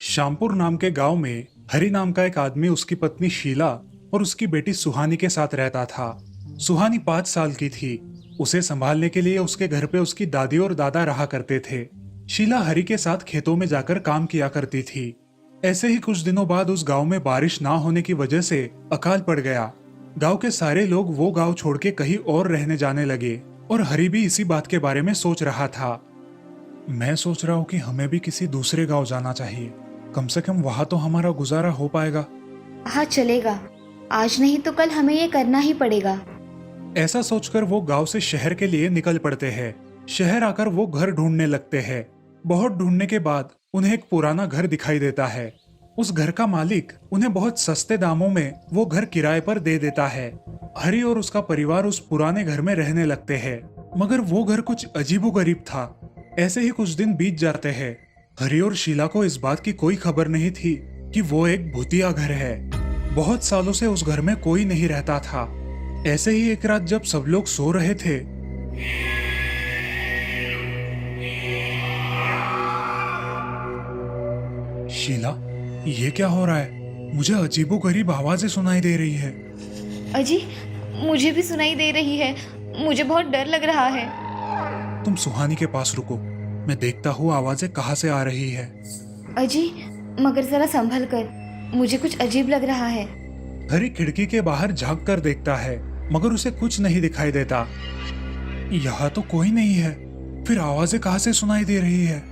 श्यामपुर नाम के गांव में हरि नाम का एक आदमी उसकी पत्नी शीला और उसकी बेटी सुहानी के साथ रहता था। सुहानी 5 साल की थी। उसे संभालने के लिए उसके घर पे उसकी दादी और दादा रहा करते थे। शीला हरि के साथ खेतों में जाकर काम किया करती थी। ऐसे ही कुछ दिनों बाद उस गांव में बारिश ना होने की वजह से अकाल पड़ गया। गांव के सारे लोग वो गांव छोड़ के कहीं और रहने जाने लगे और हरि भी इसी बात के बारे में सोच रहा था। मैं सोच रहा हूँ कि हमें भी किसी दूसरे गांव जाना चाहिए, कम से कम वहां तो हमारा गुजारा हो पाएगा। हाँ चलेगा, आज नहीं तो कल हमें ये करना ही पड़ेगा। ऐसा सोचकर वो गांव से शहर के लिए निकल पड़ते हैं। शहर आकर वो घर ढूंढने लगते हैं। बहुत ढूंढने के बाद उन्हें एक पुराना घर दिखाई देता है। उस घर का मालिक उन्हें बहुत सस्ते दामों में वो घर किराए पर दे देता है। हरि और उसका परिवार उस पुराने घर में रहने लगते हैं, मगर वो घर कुछ अजीबोगरीब था। ऐसे ही कुछ दिन बीत जाते हैं। हरि और शीला को इस बात की कोई खबर नहीं थी कि वो एक भूतिया घर है। बहुत सालों से उस घर में कोई नहीं रहता था। ऐसे ही एक रात जब सब लोग सो रहे थे, शीला, ये क्या हो रहा है? मुझे अजीबोगरीब आवाजें सुनाई दे रही है। अजी, मुझे भी सुनाई दे रही है। मुझे बहुत डर लग रहा है। तुम सुहानी के पास रुको, मैं देखता हूँ आवाजें कहाँ से आ रही है। अजी, मगर जरा संभल कर, मुझे कुछ अजीब लग रहा है। हरि खिड़की के बाहर झांक कर देखता है, मगर उसे कुछ नहीं दिखाई देता। यहाँ तो कोई नहीं है, फिर आवाजें कहाँ से सुनाई दे रही है?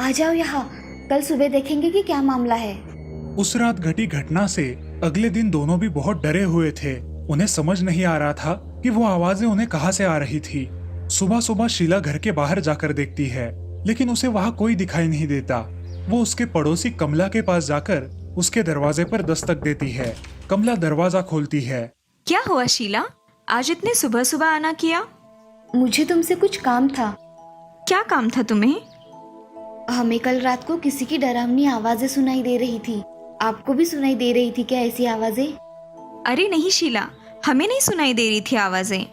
आ जाओ यहाँ, कल सुबह देखेंगे कि क्या मामला है। उस रात घटी घटना से अगले दिन दोनों भी बहुत डरे हुए थे। उन्हें समझ नहीं आ रहा था कि वो आवाजें उन्हें कहाँ से आ रही थी। सुबह सुबह शीला घर के बाहर जाकर देखती है, लेकिन उसे वहाँ कोई दिखाई नहीं देता। वो उसके पड़ोसी कमला के पास जाकर उसके दरवाजे पर दस्तक देती है। कमला दरवाजा खोलती है। क्या हुआ शीला, आज इतने सुबह सुबह आना किया? मुझे तुमसे कुछ काम था। क्या काम था तुम्हें? हमें कल रात को किसी की डरावनी आवाजें सुनाई दे रही थी। आपको भी सुनाई दे रही थी क्या ऐसी आवाजें? अरे नहीं शीला, हमें नहीं सुनाई दे रही थी आवाजें।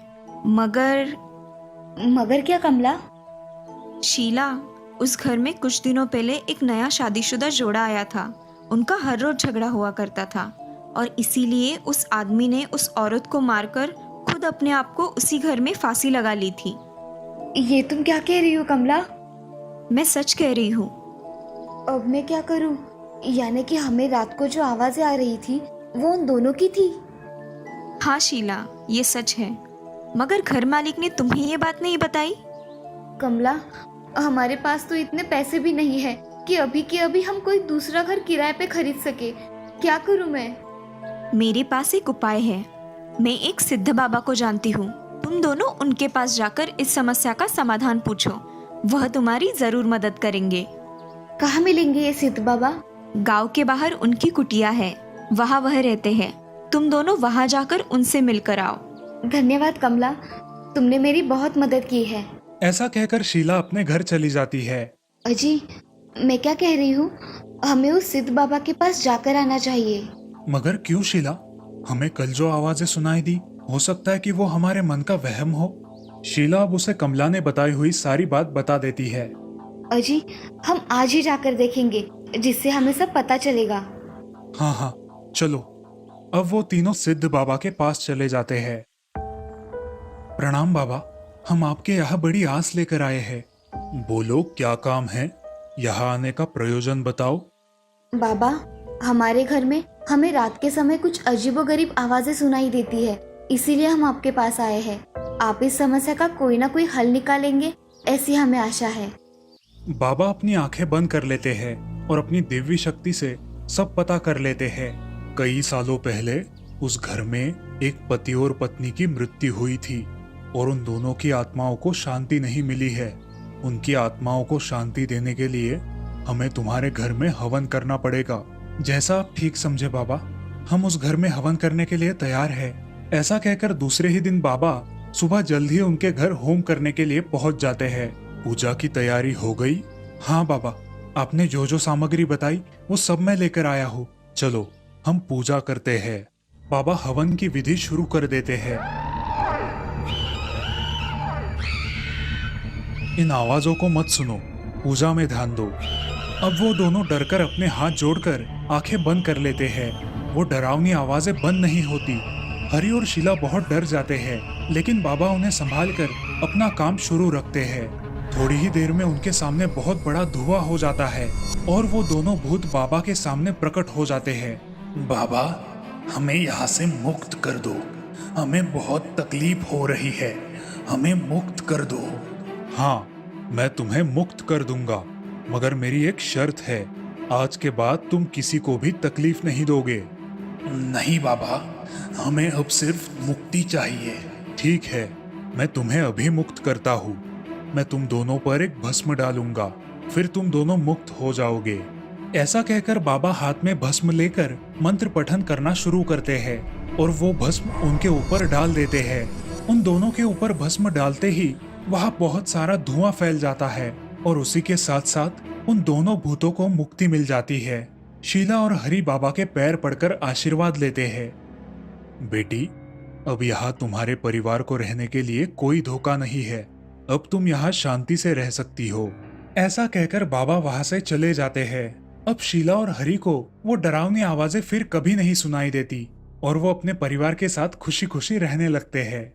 मगर क्या कमला? शीला, उस घर में कुछ दिनों पहले एक नया शादीशुदा जोड़ा आया था। उनका हर रोज झगड़ा हुआ करता था और इसीलिए उस आदमी ने उस औरत को मारकर खुद अपने आप को उसी घर में फांसी लगा ली थी। ये तुम क्या कह रही हो कमला? मैं सच कह रही हूँ। अब मैं क्या करूं? यानी कि हमें रात को जो आवाजें आ रही थी वो उन दोनों की थी। हाँ शीला, ये सच है, मगर घर मालिक ने तुम्हें ये बात नहीं बताई। कमला, हमारे पास तो इतने पैसे भी नहीं है कि अभी के अभी हम कोई दूसरा घर किराए पे खरीद सके। क्या करूं मैं? मेरे पास एक उपाय है। मैं एक सिद्ध बाबा को जानती हूँ। तुम दोनों उनके पास जाकर इस समस्या का समाधान पूछो, वह तुम्हारी जरूर मदद करेंगे। कहाँ मिलेंगे ये सिद्ध बाबा? गांव के बाहर उनकी कुटिया है, वहाँ वह रहते हैं। तुम दोनों वहाँ जाकर उनसे मिलकर आओ। धन्यवाद कमला, तुमने मेरी बहुत मदद की है। ऐसा कहकर शीला अपने घर चली जाती है। अजी, मैं क्या कह रही हूँ, हमें उस सिद्ध बाबा के पास जाकर आना चाहिए। मगर क्यों शीला? हमें कल जो आवाजें सुनाई दी, हो सकता है कि वो हमारे मन का वहम हो। शीला अब उसे कमला ने बताई हुई सारी बात बता देती है। अजी, हम आज ही जाकर देखेंगे, जिससे हमें सब पता चलेगा। हाँ हाँ, चलो। अब वो तीनों सिद्ध बाबा के पास चले जाते हैं। प्रणाम बाबा, हम आपके यहाँ बड़ी आस लेकर आए हैं। बोलो, क्या काम है? यहाँ आने का प्रयोजन बताओ। बाबा, हमारे घर में हमें रात के समय कुछ अजीबोगरीब आवाजें सुनाई देती है, इसीलिए हम आपके पास आए हैं। आप इस समस्या का कोई ना कोई हल निकालेंगे, ऐसी हमें आशा है। बाबा अपनी आंखें बंद कर लेते हैं और अपनी दिव्य शक्ति से सब पता कर लेते हैं। कई सालों पहले उस घर में एक पति और पत्नी की मृत्यु हुई थी और उन दोनों की आत्माओं को शांति नहीं मिली है। उनकी आत्माओं को शांति देने के लिए हमें तुम्हारे घर में हवन करना पड़ेगा। जैसा आप ठीक समझे बाबा, हम उस घर में हवन करने के लिए तैयार है। ऐसा कहकर दूसरे ही दिन बाबा सुबह जल्द ही उनके घर होम करने के लिए पहुंच जाते हैं। पूजा की तैयारी हो गई? हाँ बाबा, आपने जो जो सामग्री बताई वो सब मैं लेकर आया हूँ। चलो हम पूजा करते हैं। बाबा हवन की विधि शुरू कर देते हैं। इन आवाजों को मत सुनो, पूजा में ध्यान दो। अब वो दोनों डरकर अपने हाथ जोड़कर आंखें बंद कर लेते हैं। वो डरावनी आवाजें बंद नहीं होती। हरी और शीला बहुत डर जाते हैं, लेकिन बाबा उन्हें संभाल कर अपना काम शुरू रखते हैं। थोड़ी ही देर में उनके सामने बहुत बड़ा धुआं हो जाता है और वो दोनों भूत बाबा के सामने प्रकट हो जाते हैं। बाबा, हमें यहाँ से मुक्त कर दो। हमें बहुत तकलीफ हो रही है, हमें मुक्त कर दो। हाँ, मैं तुम्हें मुक्त कर दूंगा, मगर मेरी एक शर्त है। आज के बाद तुम किसी को भी तकलीफ नहीं दोगे। नहीं बाबा, हमें अब सिर्फ मुक्ति चाहिए। ठीक है, मैं तुम्हें अभी मुक्त करता हूँ। मैं तुम दोनों पर एक भस्म डालूंगा, फिर तुम दोनों मुक्त हो जाओगे। ऐसा कहकर बाबा हाथ में भस्म लेकर मंत्र पठन करना शुरू करते हैं और वो भस्म उनके ऊपर डाल देते हैं। उन दोनों के ऊपर भस्म डालते ही वहाँ बहुत सारा धुआं फैल जाता है और उसी के साथ साथ उन दोनों भूतों को मुक्ति मिल जाती है। शीला और हरि बाबा के पैर पड़कर आशीर्वाद लेते हैं। बेटी, अब यहाँ तुम्हारे परिवार को रहने के लिए कोई धोखा नहीं है। अब तुम यहाँ शांति से रह सकती हो। ऐसा कहकर बाबा वहाँ से चले जाते हैं। अब शीला और हरि को वो डरावनी आवाजें फिर कभी नहीं सुनाई देती और वो अपने परिवार के साथ खुशी खुशी रहने लगते हैं।